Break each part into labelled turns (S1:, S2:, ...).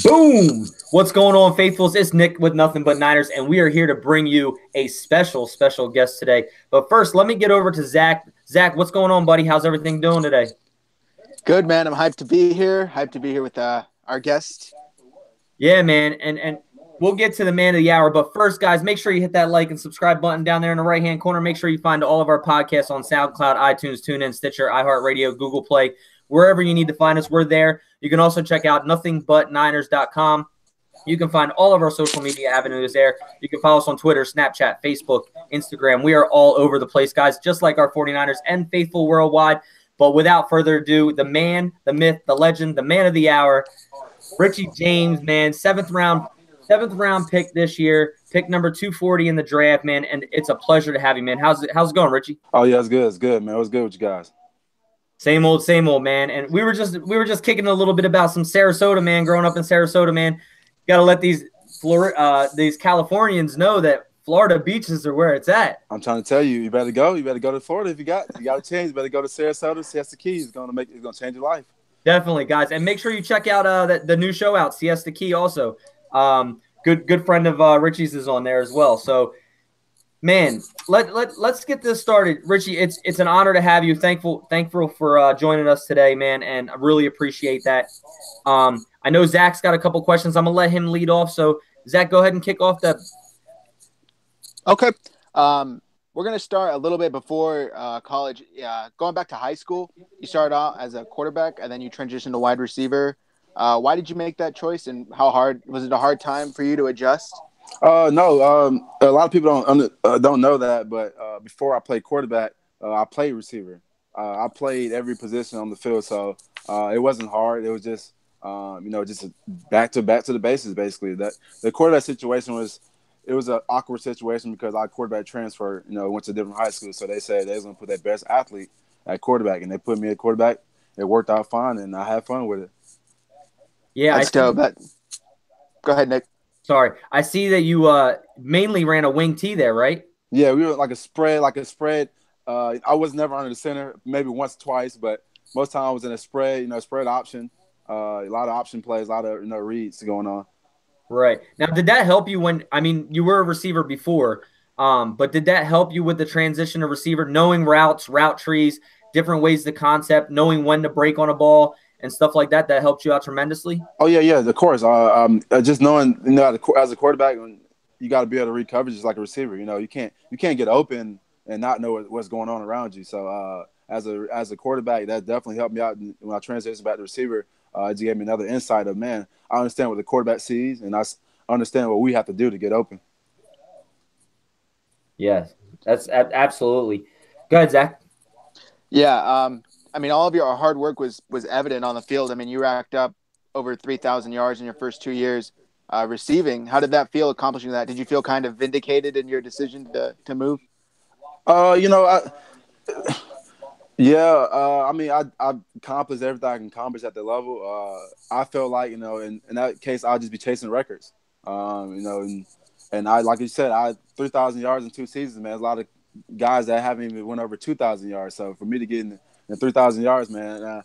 S1: Boom! What's going on, faithfuls? It's Nick with Nothing But Niners, and we are here to bring you a special guest today. But first, let me get over to Zach. Zach, what's going on, buddy? How's everything doing today?
S2: Good, man. I'm hyped to be here. Hyped to be here with our guest.
S1: Yeah, man, and we'll get to the man of the hour. But first, guys, make sure you hit that like and subscribe button down there in the right-hand corner. Make sure you find all of our podcasts on SoundCloud, iTunes, TuneIn, Stitcher, iHeartRadio, Google Play. Wherever you need to find us, we're there. You can also check out nothingbutniners.com. You can find all of our social media avenues there. You can follow us on Twitter, Snapchat, Facebook, Instagram. We are all over the place, guys, just like our 49ers and faithful worldwide. But without further ado, the man, the myth, the legend, the man of the hour, Richie James, man, seventh round pick this year, pick number 240 in the draft, man. And it's a pleasure to have you, man. How's it going, Richie?
S3: Oh yeah, it's good, man. It was good with you guys.
S1: Same old, man. And we were just kicking a little bit about some Sarasota, man. Growing up in Sarasota, man, got to let these Californians know that Florida beaches are where it's at.
S3: I'm trying to tell you, you better go. You better go to Florida if you got a chance. You better go to Sarasota. Siesta Key is gonna change your life.
S1: Definitely, guys, and make sure you check out the new show out, Siesta Key. Also, good friend of Richie's is on there as well. So. Man, let's get this started, Richie. It's an honor to have you. Thankful for joining us today, man, and I really appreciate that. I know Zach's got a couple questions. I'm gonna let him lead off. So Zach, go ahead and kick off that.
S2: Okay. We're gonna start a little bit before college. Going back to high school, you started out as a quarterback and then you transitioned to wide receiver. Why did you make that choice, and how hard was it? A hard time for you to adjust?
S3: No. A lot of people don't know that, but before I played quarterback, I played receiver. I played every position on the field, so it wasn't hard. It was just just back to the basics, basically. That the quarterback situation was an awkward situation because our quarterback transfer, went to a different high school, so they said they was gonna put their best athlete at quarterback, and they put me at quarterback. It worked out fine, and I had fun with it.
S1: Yeah,
S2: that's dope. Go ahead, Nick.
S1: Sorry, I see that you mainly ran a wing T there, right?
S3: Yeah, we were like a spread. I was never under the center, maybe once, twice, but most time I was in a spread. Spread option. A lot of option plays, a lot of reads going on.
S1: Right. Now, did that help you you were a receiver before, but did that help you with the transition to receiver, knowing routes, route trees, different ways to concept, knowing when to break on a ball? And stuff like that helped you out tremendously?
S3: Oh, yeah, of course. Just knowing, as a quarterback, you got to be able to read coverage just like a receiver. You can't get open and not know what's going on around you. So as a quarterback, that definitely helped me out when I transitioned back to receiver. It just gave me another insight of, man, I understand what the quarterback sees, and I understand what we have to do to get open.
S1: Yes, that's absolutely. Go ahead, Zach.
S2: Yeah, all of your hard work was evident on the field. You racked up over 3,000 yards in your first 2 years receiving. How did that feel, accomplishing that? Did you feel kind of vindicated in your decision to move?
S3: I accomplished everything I can accomplish at the level. I felt like, in that case, I'll just be chasing records. And I, like you said, I had 3,000 yards in 2 seasons, man. There's a lot of guys that haven't even went over 2,000 yards. So for me to get in 3,000 yards, man,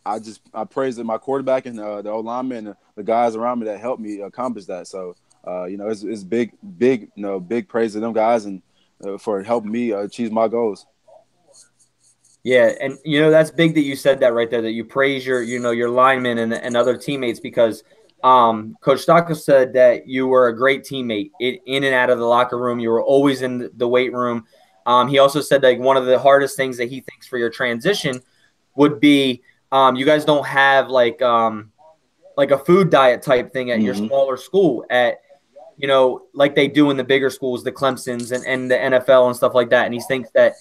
S3: I praise my quarterback and the O-lineman and the guys around me that helped me accomplish that. So, it's big praise to them guys and for helping me achieve my goals.
S1: Yeah, and that's big that you said that right there, that you praise your linemen and other teammates, because Coach Stocco said that you were a great teammate in and out of the locker room. You were always in the weight room. He also said that one of the hardest things that he thinks for your transition would be you guys don't have like a food diet type thing at your smaller school like they do in the bigger schools, the Clemsons and the NFL and stuff like that. And he thinks that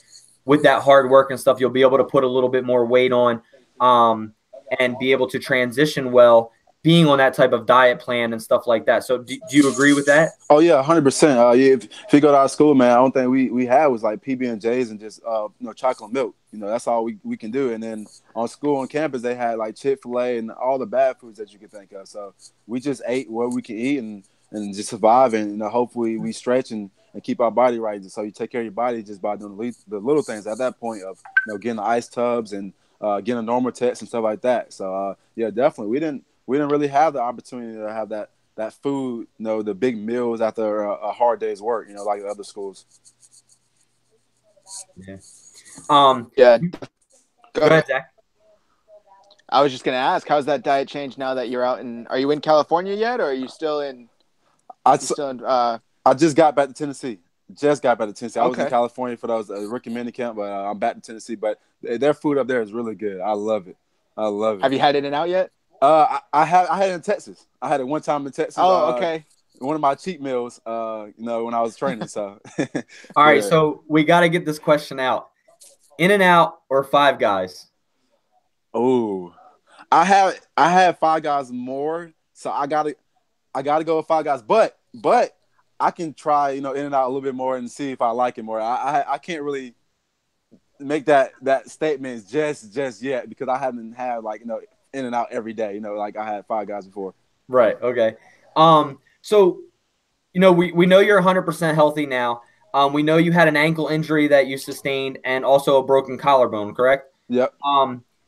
S1: with that hard work and stuff, you'll be able to put a little bit more weight on and be able to transition well, being on that type of diet plan and stuff like that. So do you agree with that?
S3: Oh, yeah, 100%. If you go to our school, man, the only thing we had was like PB&Js and just chocolate milk. That's all we can do. And then on school on campus, they had like Chick-fil-A and all the bad foods that you could think of. So we just ate what we can eat and just survive. And hopefully we stretch and keep our body right. So you take care of your body just by doing the little things at that point of getting the ice tubs and getting a normal test and stuff like that. So yeah, definitely we we didn't really have the opportunity to have that food, the big meals after a hard day's work, like the other schools.
S1: Yeah.
S2: Yeah.
S1: Go ahead, Zach.
S2: I was just gonna ask, how's that diet change now that you're out in? Are you in California yet, or are you still in?
S3: I just got back to Tennessee. Just got back to Tennessee. I was in
S2: Okay.
S3: California for those rookie mini camp, but I'm back to Tennessee. But their food up there is really good. I love it. I love it.
S2: Have you had In-N-Out yet?
S3: I had it in Texas. I had it one time in Texas.
S2: Oh, okay.
S3: One of my cheat meals, when I was training. So,
S1: all right. So we got to get this question out. In-N-Out or Five Guys?
S3: Oh, I had Five Guys more, so I gotta go with Five Guys. But I can try, In-N-Out a little bit more and see if I like it more. I can't really make that statement just yet because I haven't had In-N-Out every day. Like I had Five Guys before.
S1: Right. Okay. So, we know you're 100% healthy now. We know you had an ankle injury that you sustained and also a broken collarbone, correct?
S3: Yep.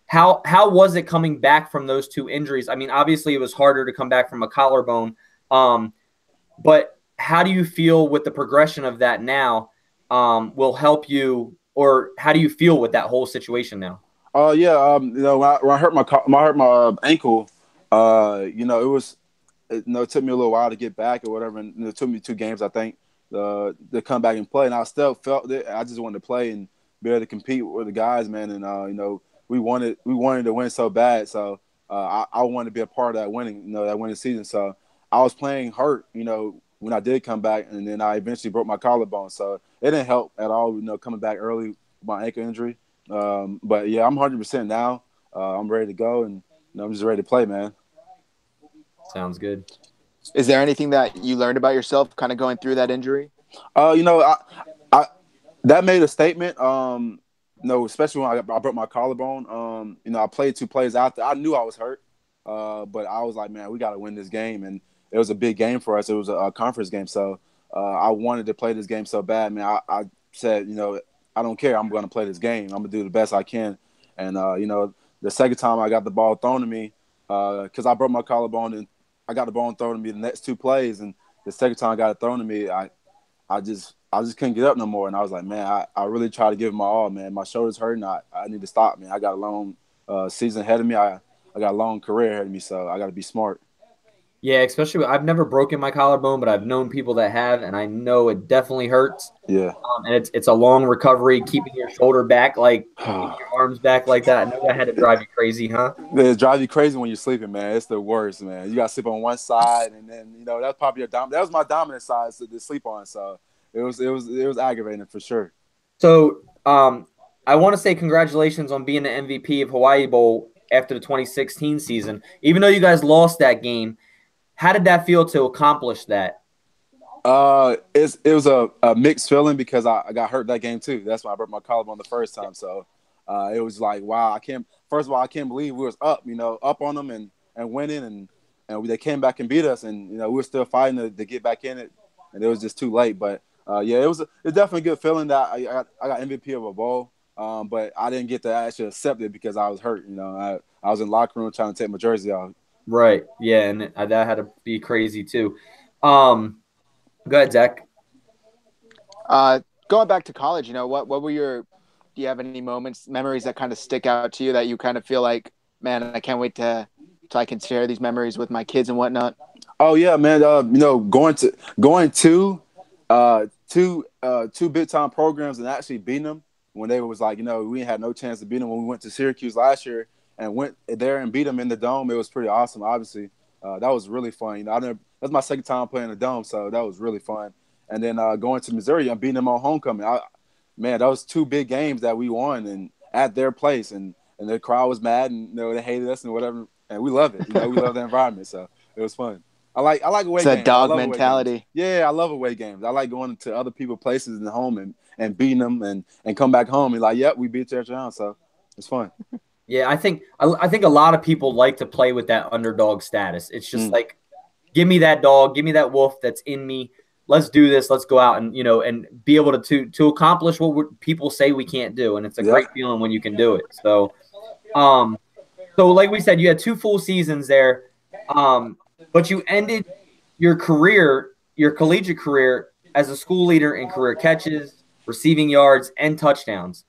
S1: How was it coming back from those two injuries? I mean, obviously it was harder to come back from a collarbone. But how do you feel with the progression of that now will help you, or how do you feel with that whole situation now?
S3: Yeah. When I hurt my ankle, it took me a little while to get back or whatever, and it took me 2 games, I think, to come back and play. And I still felt it. I just wanted to play and be able to compete with the guys, man. And we wanted to win so bad. So I wanted to be a part of that winning season. So I was playing hurt, when I did come back, and then I eventually broke my collarbone. So it didn't help at all, coming back early with my ankle injury. But yeah, I'm 100% now. I'm ready to go, and I'm just ready to play, man.
S1: Sounds good.
S2: Is there anything that you learned about yourself kind of going through that injury?
S3: I that made a statement. Especially when I broke my collarbone. I played 2 plays after. I knew I was hurt, but I was like, man, we got to win this game, and it was a big game for us. It was a conference game, so I wanted to play this game so bad, man. I said, I don't care. I'm going to play this game. I'm going to do the best I can. And the second time I got the ball thrown to me, because I broke my collarbone and I got the ball thrown to me the next 2 plays, and the second time I got it thrown to me, I just couldn't get up no more. And I was like, man, I really tried to give it my all, man. My shoulder's hurting. I need to stop, man. I got a long season ahead of me. I got a long career ahead of me, so I got to be smart.
S1: Yeah, especially I've never broken my collarbone, but I've known people that have, and I know it definitely hurts.
S3: Yeah.
S1: And it's a long recovery, keeping your shoulder back, keeping your arms back like that. I know that had to drive you crazy, huh?
S3: It drives you crazy when you're sleeping, man. It's the worst, man. You got to sleep on one side, and then that's probably that was my dominant side to sleep on. So it was aggravating for sure.
S1: So I want to say congratulations on being the MVP of Hawaii Bowl after the 2016 season. Even though you guys lost that game, how did that feel to accomplish that?
S3: It was a mixed feeling because I got hurt that game too. That's why I broke my collarbone the first time. So it was like, wow, first of all, I can't believe we was up on them and winning, and they came back and beat us, and we were still fighting to get back in it, and it was just too late. But yeah, it's definitely a good feeling that I got MVP of a bowl. But I didn't get to actually accept it because I was hurt. I was in the locker room trying to take my jersey off.
S1: Right. Yeah, and that had to be crazy too. Go ahead, Zach.
S2: Going back to college, what were do you have any memories that kind of stick out to you that you kind of feel like, man, I can't wait till I can share these memories with my kids and whatnot?
S3: Oh yeah, man. Going to two big time programs and actually beating them when they was like, we had no chance to beat them when we went to Syracuse last year and went there and beat them in the dome. It was pretty awesome. Obviously, that was really fun. That's my second time playing the dome, so that was really fun. And then going to Missouri and beating them on homecoming. Man, that was 2 big games that we won and at their place, and the crowd was mad and they hated us and whatever, and we love it. We love the environment, so it was fun. I like away games.
S2: It's a dog mentality.
S3: Yeah, I love away games. I like going to other people's places in the home and beating them and come back home and like, yep, we beat you at your house, so it's fun.
S1: Yeah, I think a lot of people like to play with that underdog status. It's just like, give me that dog, give me that wolf that's in me. Let's do this. Let's go out and and be able to accomplish what people say we can't do, and it's a great feeling when you can do it. So, so like we said, you had 2 full seasons there. But you ended your career, your collegiate career, as a school leader in career catches, receiving yards, and touchdowns.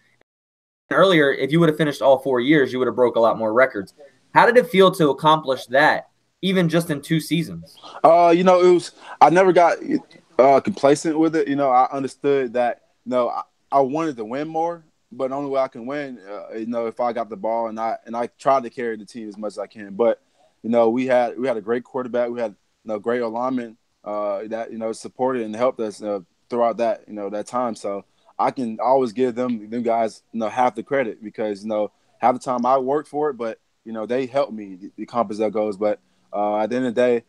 S1: Earlier, if you would have finished all 4 years, you would have broke a lot more records. How did it feel to accomplish that, even just in 2 seasons?
S3: It was. I never got complacent with it. I understood that. I wanted to win more, but the only way I can win, if I got the ball and I tried to carry the team as much as I can. But we had a great quarterback. We had great alignment that supported and helped us throughout that time. So I can always give them guys half the credit because half the time I worked for it, but they helped me accomplish their goals. But at the end of the day,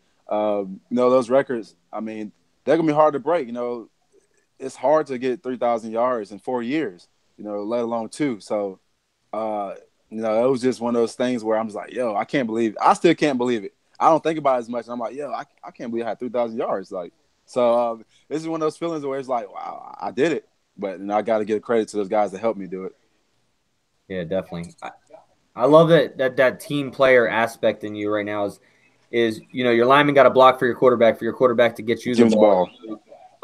S3: those records, I mean, they're gonna be hard to break. It's hard to get 3,000 yards in 4 years, let alone 2. So, it was just one of those things where I'm just like, yo, I can't believe it. I still can't believe it. I don't think about it as much. I'm like, yo, I can't believe I had 3,000 yards. So this is one of those feelings where it's like, wow, I did it. But I got to give credit to those guys that helped me do it.
S1: Yeah, definitely. I love that team player aspect in you right now is your lineman got a block for your quarterback to get you the ball.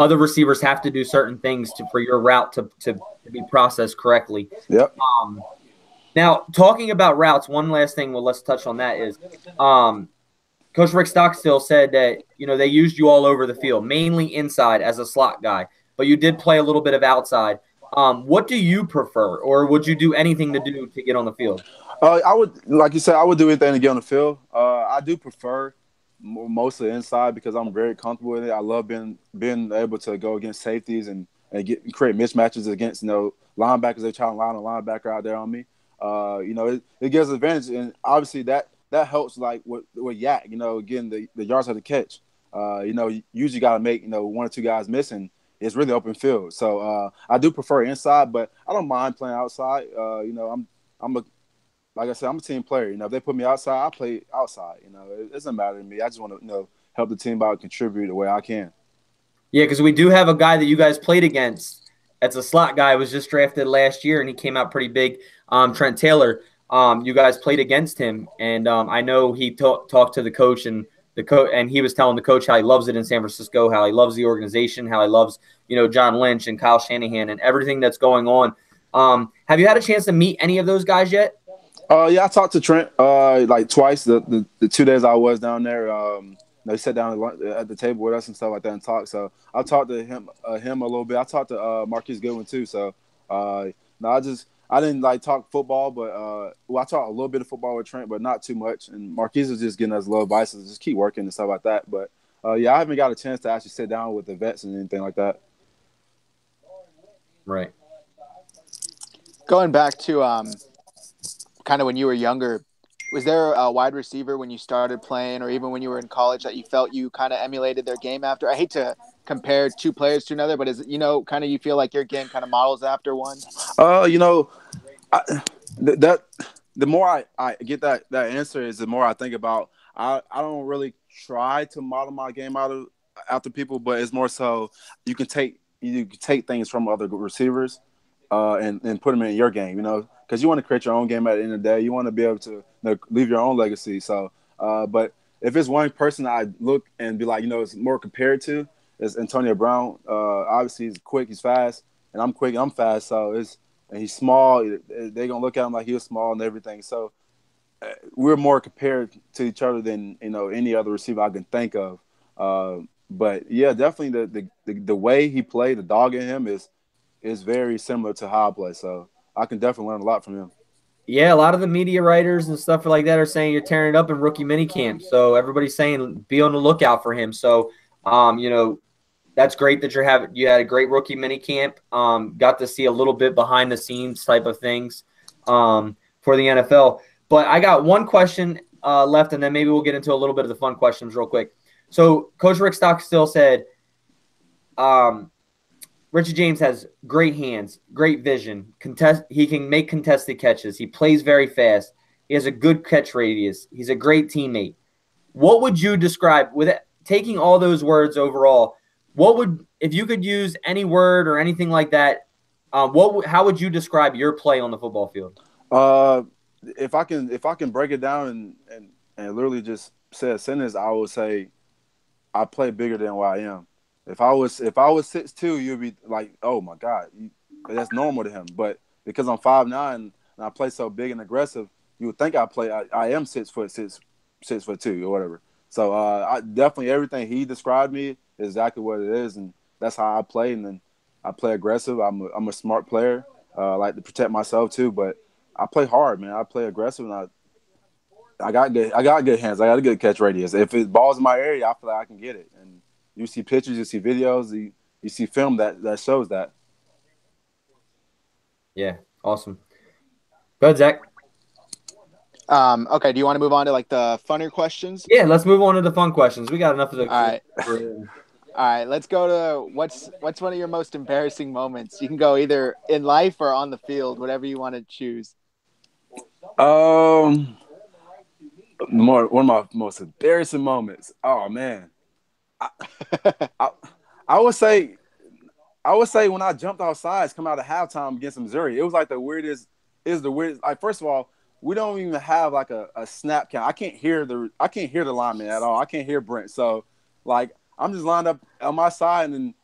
S1: Other receivers have to do certain things for your route to be processed correctly.
S3: Yep.
S1: Now, talking about routes, one last thing, let's touch on that is Coach Rick Stockstill said that, they used you all over the field, mainly inside as a slot guy, but you did play a little bit of outside. What do you prefer, or would you do anything to get on the field?
S3: I would, like you said, I would do anything to get on the field. I do prefer mostly inside because I'm very comfortable with it. I love being able to go against safeties and create mismatches against linebackers. They try to line a linebacker out there on me. It gives advantage, and obviously that helps like with Yak. Getting the yards of the catch. Usually got to make 1 or 2 guys missing. It's really open field. So I do prefer inside, but I don't mind playing outside. Like I said, I'm a team player. If they put me outside, I play outside. It doesn't matter to me. I just want to help the team out, contribute the way I can.
S1: Yeah, because we do have a guy that you guys played against. That's a slot guy. Was just drafted last year, and he came out pretty big. Trent Taylor. You guys played against him, and I know he talked to the coach and he was telling the coach how he loves it in San Francisco, how he loves the organization, how he loves John Lynch and Kyle Shanahan and everything that's going on. Have you had a chance to meet any of those guys yet?
S3: Yeah, I talked to Trent like twice. The 2 days I was down there, they sat down at the table with us and stuff like that and talked. So I talked to him a little bit. I talked to Marquise Goodwin too. So I didn't like talk football, but I talked a little bit of football with Trent, but not too much. And Marquise was just getting us little advice to just keep working and stuff like that. But yeah, I haven't got a chance to actually sit down with the vets and anything like that.
S1: Right.
S2: Going back to kind of when you were younger, was there a wide receiver when you started playing or even when you were in college that you felt you kind of emulated their game after? I hate to compare 2 players to another, but is it, kind of you feel like your game kind of models after one?
S3: The more I get that answer is the more I think about. I don't really try to model my game after people, but it's more so you can take things from other receivers and put them in your game, because you want to create your own game at the end of the day. You want to be able to leave your own legacy. So, but if it's one person I look and be like, it's more compared to, is Antonio Brown. Obviously, he's quick, he's fast, and I'm quick, and I'm fast. So and he's small. They're gonna look at him like he was small and everything. So we're more compared to each other than any other receiver I can think of. But yeah, definitely the way he played, the dog in him is very similar to how I play. So I can definitely learn a lot from him.
S1: Yeah, a lot of the media writers and stuff like that are saying you're tearing it up in rookie minicamp. So everybody's saying be on the lookout for him. So, that's great that you had a great rookie minicamp. Got to see a little bit behind the scenes type of things for the NFL. But I got one question left, and then maybe we'll get into a little bit of the fun questions real quick. So Coach Rick Stockstill said Richie James has great hands, great vision. He can make contested catches. He plays very fast. He has a good catch radius. He's a great teammate. What would you describe, with taking all those words overall, if you could use any word or anything like that, how would you describe your play on the football field?
S3: If I can break it down and literally just say a sentence, I would say I play bigger than what I am. If I was 6'2", you'd be like, oh my god, that's normal to him. But because I'm 5'9" and I play so big and aggressive, you would think I am 6'6", 6'2" or whatever. So I definitely everything he described me is exactly what it is, and that's how I play. And then I play aggressive. I'm a smart player. I like to protect myself too, but I play hard, man. I play aggressive, and I got good hands. I got a good catch radius. If it balls in my area, I feel like I can get it. And you see pictures, you see videos, you see film that shows that.
S1: Yeah, awesome. Go ahead, Zach.
S2: Okay, do you want to move on to like the funner questions?
S1: Yeah, let's move on to the fun questions. We got enough of the.
S2: All right. All right, let's go to what's one of your most embarrassing moments? You can go either in life or on the field, whatever you want to choose.
S3: One of my most embarrassing moments. Oh man, I, I would say when I jumped off sides coming out of halftime against Missouri, it was like the weirdest. Is the weirdest. Like first of all, we don't even have like a snap count. I can't hear the lineman at all. I can't hear Brent. So like I'm just lined up on my side and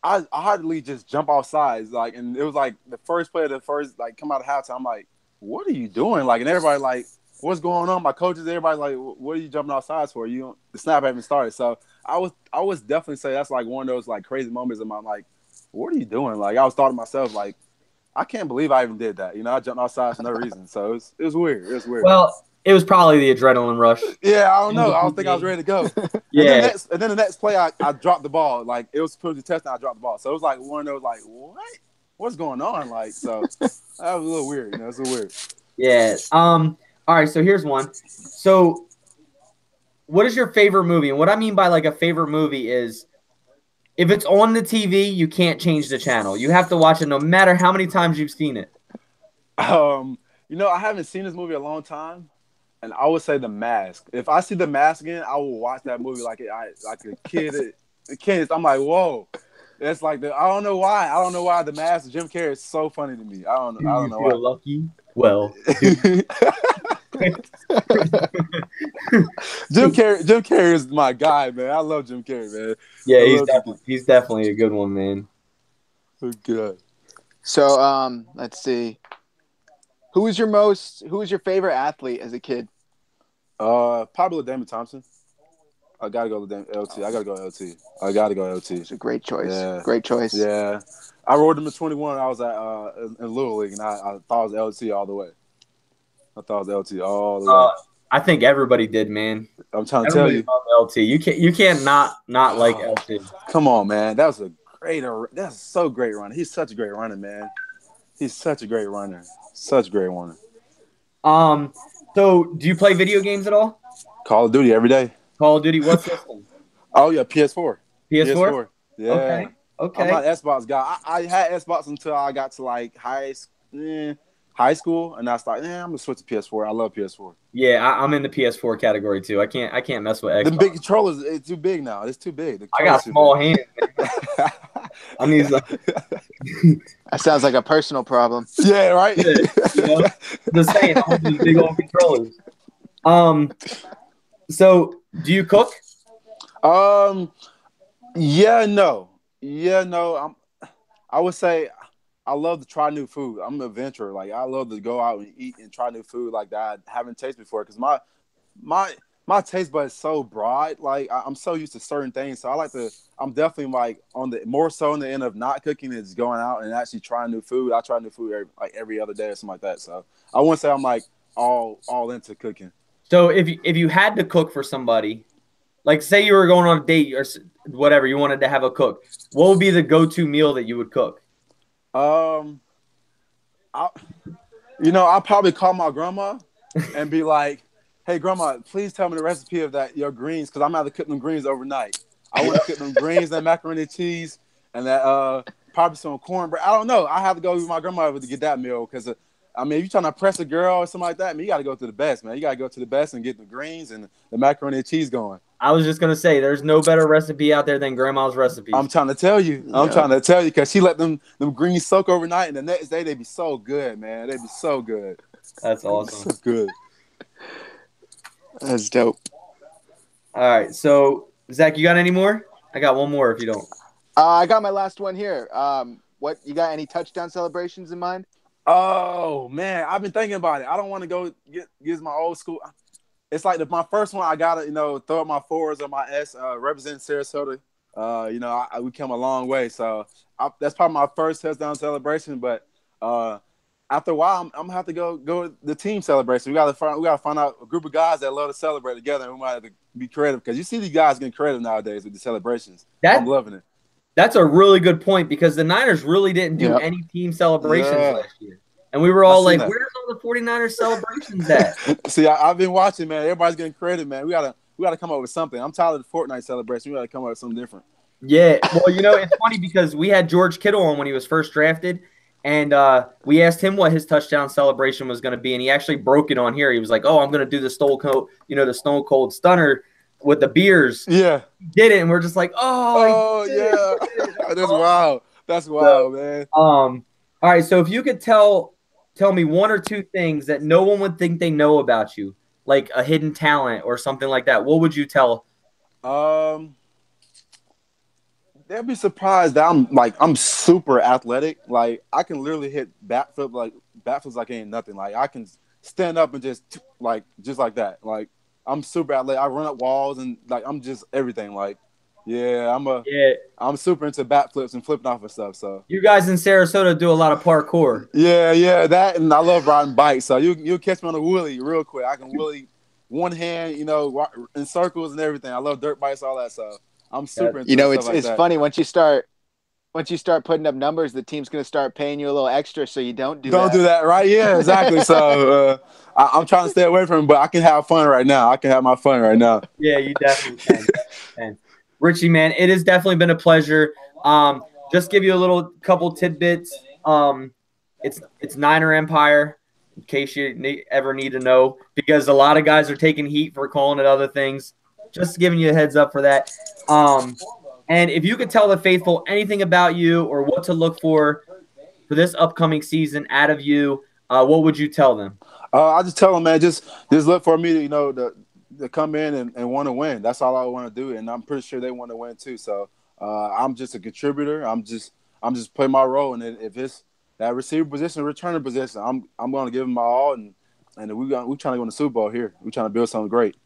S3: I hardly just jump off sides. Like and it was like the first play of the first like come out of halftime. I'm like, what are you doing? Like and everybody like, what's going on? My coaches, everybody like, what are you jumping off sides for? The snap haven't started. So I was definitely say that's like one of those like crazy moments in my like, what are you doing? Like I was thought to myself like, I can't believe I even did that. I jumped outside for no reason. So it was weird. It was weird.
S1: Well, it was probably the adrenaline rush.
S3: Yeah, I don't know. I don't think I was ready to go.
S1: Yeah.
S3: And then the next play, I dropped the ball. Like it was supposed to test, and I dropped the ball. So it was like one of those like, what? What's going on? Like so, that was a little weird. It was a little weird.
S1: Yeah. All right. So here's one. So, what is your favorite movie? And what I mean by like a favorite movie is, if it's on the TV, you can't change the channel. You have to watch it no matter how many times you've seen it.
S3: I haven't seen this movie in a long time, and I would say The Mask. If I see The Mask again, I will watch that movie like a kid. I'm like, whoa. It's like I don't know why. I don't know why The Mask. Jim Carrey is so funny to me. I don't know why.
S1: Lucky? Well,
S3: Jim Carrey is my guy, man. I love Jim Carrey, man.
S1: Yeah, he's definitely a good one, man.
S3: Good.
S2: So, let's see. Who was your favorite athlete as a kid?
S3: Probably Damon Thompson. I gotta go with LT. I gotta go LT.
S2: It's a great choice.
S3: Yeah.
S2: Great choice.
S3: Yeah. I rode him at 21. I was at in Little League, and I thought it was LT all the way.
S1: I think everybody did, man.
S3: I'm trying to tell you.
S1: LT. You can't not like LT.
S3: Come on, man. That's so great runner. He's such a great runner, man. He's such a great runner. Such a great runner.
S1: So do you play video games at all?
S3: Call of Duty every day.
S1: Call of Duty, what system?
S3: Oh yeah, PS4.
S1: PS4?
S3: Yeah.
S1: Okay.
S3: I'm not an Xbox guy. I had Xbox until I got to like high school, and I was like, I'm gonna switch to PS4. I love PS4.
S1: Yeah, I'm in the PS4 category too. I can't mess with Xbox.
S3: The big controllers, it's too big now. It's too big.
S1: I got small hands. I need
S2: That sounds like a personal problem.
S3: Yeah, right.
S1: Yeah, just saying, I want these big old controllers. So do you cook?
S3: Yeah, no. I would say I love to try new food. I'm an adventurer. Like I love to go out and eat and try new food like that I haven't tasted before. Because my taste bud is so broad. Like I'm so used to certain things. So I'm definitely like more so on the end of not cooking is going out and actually trying new food. I try new food every other day or something like that. So I wouldn't say I'm like all into cooking.
S1: So if you had to cook for somebody, like say you were going on a date or whatever, you wanted to have a cook, what would be the go-to meal that you would cook?
S3: I'll probably call my grandma and be like, hey, grandma, please tell me the recipe of your greens, because I'm going to cook them greens overnight. I want to cook them greens, that macaroni and cheese, and that probably some cornbread. I don't know. I have to go with my grandma to get that meal, because, if you're trying to impress a girl or something like that, you got to go to the best, man. You got to go to the best and get the greens and the macaroni and cheese going.
S1: I was just going to say, there's no better recipe out there than grandma's recipe.
S3: I'm trying to tell you. Because she let them greens soak overnight, and the next day they be so good, man. They be so good.
S1: That's awesome.
S3: So good.
S2: That's dope.
S1: All right. So, Zach, you got any more? I got one more if you don't.
S2: I got my last one here. What you got? Any touchdown celebrations in mind?
S3: Oh man, I've been thinking about it. I don't want to go use my old school. It's like my first one. I gotta throw up my fours or my S. Represent Sarasota. We come a long way, so that's probably my first touchdown celebration. But after a while, I'm gonna have to go the team celebration. We gotta find out a group of guys that love to celebrate together, and we might have to be creative because you see these guys getting creative nowadays with the celebrations. I'm loving it.
S1: That's a really good point because the Niners really didn't do any team celebrations last year. And we were all like, where's all the 49ers celebrations at?
S3: See, I've been watching, man. Everybody's getting creative, man. We gotta come up with something. I'm tired of the Fortnite celebration. We gotta come up with something different.
S1: Yeah. Well, it's funny because we had George Kittle on when he was first drafted, and we asked him what his touchdown celebration was going to be, and he actually broke it on here. He was like, "Oh, I'm going to do the Stone Cold Stunner with the beers."
S3: Yeah.
S1: He did it, and we're just like, "Oh
S3: yeah." That's wild. That's wild, man.
S1: All right. So if you could tell me one or two things that no one would think they know about you, like a hidden talent or something like that, what would you tell?
S3: They'll be surprised that I'm super athletic. Like I can literally hit backflips like ain't nothing. Like I can stand up and just like that. Like I'm super athletic. I run up walls and like I'm just everything. Like I'm super into backflips and flipping off and stuff. So
S1: you guys in Sarasota do a lot of parkour.
S3: Yeah, that, and I love riding bikes. So you'll catch me on a wheelie real quick. I can wheelie one hand, in circles and everything. I love dirt bikes, all that stuff. I'm super into
S2: it's funny once you start putting up numbers, the team's going to start paying you a little extra so you don't do
S3: that, right? Yeah, exactly. So I'm trying to stay away from it, but I can have fun right now. I can have my fun right now.
S1: Yeah, you definitely can. Richie, man, it has definitely been a pleasure. Just give you a little couple tidbits. It's Niner Empire, in case you ever need to know, because a lot of guys are taking heat for calling it other things. Just giving you a heads up for that. And if you could tell the faithful anything about you or what to look for this upcoming season out of you, what would you tell them?
S3: I just tell them, man, just look for me to come in and want to win. That's all I want to do, and I'm pretty sure they want to win too. So I'm just a contributor. I'm just playing my role, and if it's that receiver position, returner position, I'm going to give them my all, and we're trying to go in the Super Bowl here. We're trying to build something great.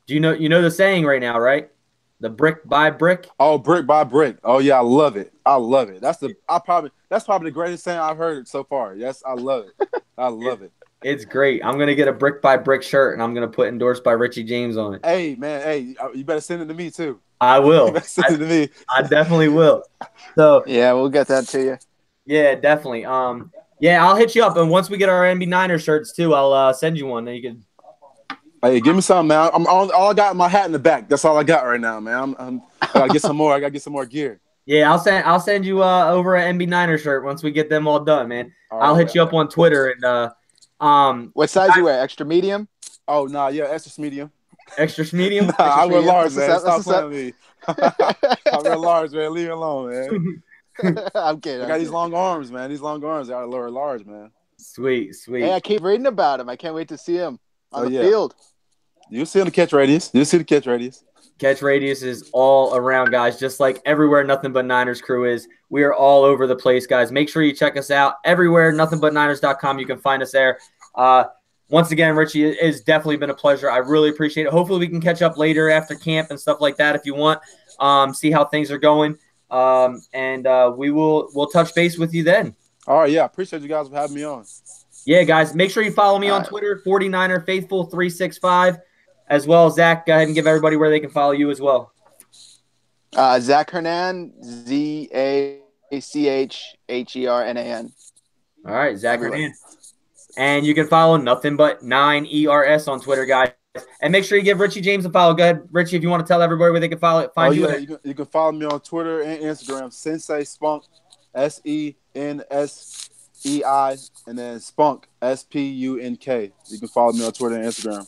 S1: Do you know the saying right now, right? The brick by brick.
S3: Oh, brick by brick. Oh yeah, I love it. That's probably the greatest saying I've heard so far. Yes, I love it. I love it.
S1: It's great. I'm gonna get a brick by brick shirt, and I'm gonna put endorsed by Richie James on it.
S3: Hey man, you better send it to me too.
S1: I will.
S3: You better send it to me.
S1: I definitely will. So
S2: yeah, we'll get that to you.
S1: Yeah, definitely. Yeah, I'll hit you up, and once we get our NB Niner shirts too, I'll send you one. Then you can.
S3: Hey, give me something, man. All I got in my hat in the back. That's all I got right now, man. I gotta get some more. I gotta get some more gear.
S1: Yeah, I'll send you over an NB Niner shirt once we get them all done, man. I'll hit you up on Twitter and
S2: what size you wear? Extra medium?
S3: Oh no, yeah, extra medium.
S1: Extra medium?
S3: I wear large, man. Stop playing with me. I wear large, man. Leave it alone, man.
S2: I'm kidding.
S3: I got these long arms, man. These long arms, I gotta lower large, man.
S1: Sweet.
S2: Hey, I keep reading about him. I can't wait to see him on the field.
S3: You'll see the catch radius.
S1: Catch radius is all around, guys, just like everywhere Nothing But Niners crew is. We are all over the place, guys. Make sure you check us out everywhere, nothingbutniners.com. You can find us there. Once again, Richie, it has definitely been a pleasure. I really appreciate it. Hopefully we can catch up later after camp and stuff like that if you want, see how things are going. And we'll touch base with you then.
S3: All right, yeah. Appreciate you guys for having me on.
S1: Yeah, guys, make sure you follow me on Twitter, 49er Faithful 365. As well as Zach, go ahead and give everybody where they can follow you as well.
S2: Zach Hernan, ZACHHERNAN.
S1: All right, Zach Hernan. And you can follow Nothing But 9ERS on Twitter, guys. And make sure you give Richie James a follow. Go ahead, Richie, if you want to tell everybody where they can find you.
S3: Yeah, you can follow me on Twitter and Instagram, Sensei Spunk, SENSEI, and then Spunk, SPUNK. You can follow me on Twitter and Instagram.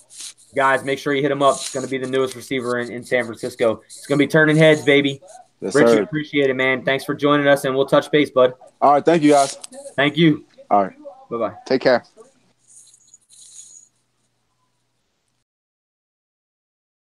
S1: Guys, make sure you hit him up. It's going to be the newest receiver in San Francisco. It's going to be turning heads, baby.
S3: Yes,
S1: Richie,
S3: sir.
S1: Appreciate it, man. Thanks for joining us, and we'll touch base, bud.
S3: All right, thank you, guys.
S1: Thank you.
S3: All right.
S1: Bye-bye.
S2: Take care.